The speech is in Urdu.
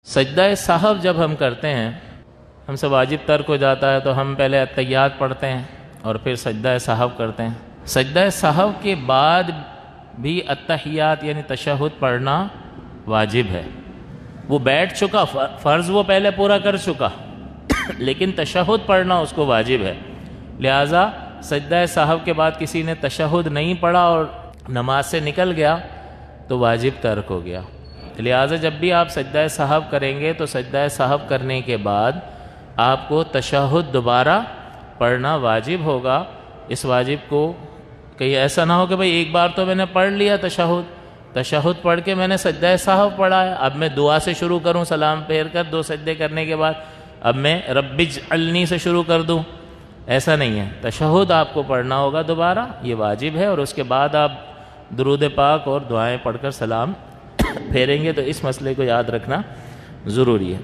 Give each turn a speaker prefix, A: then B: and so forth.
A: سجدہ سہو جب ہم کرتے ہیں، ہم سے واجب ترک ہو جاتا ہے تو ہم پہلے اتحیات پڑھتے ہیں اور پھر سجدہ سہو کرتے ہیں۔ سجدہ سہو کے بعد بھی اتحیات یعنی تشہد پڑھنا واجب ہے۔ وہ بیٹھ چکا، فرض وہ پہلے پورا کر چکا لیکن تشہد پڑھنا اس کو واجب ہے۔ لہٰذا سجدہ سہو کے بعد کسی نے تشہد نہیں پڑھا اور نماز سے نکل گیا تو واجب ترک ہو گیا۔ لہٰذا جب بھی آپ سجدہ سہو کریں گے تو سجدہ سہو کرنے کے بعد آپ کو تشہد دوبارہ پڑھنا واجب ہوگا۔ اس واجب کو کہیں ایسا نہ ہو کہ بھئی ایک بار تو میں نے پڑھ لیا تشہد پڑھ کے میں نے سجدہ سہو پڑھا ہے، اب میں دعا سے شروع کروں سلام پھیر کر 2 سجدے کرنے کے بعد اب میں رب اجعلنی سے شروع کر دوں، ایسا نہیں ہے۔ تشہد آپ کو پڑھنا ہوگا دوبارہ، یہ واجب ہے، اور اس کے بعد آپ درود پاک اور دعائیں پڑھ کر سلام پھیریں گے۔ تو اس مسئلے کو یاد رکھنا ضروری ہے۔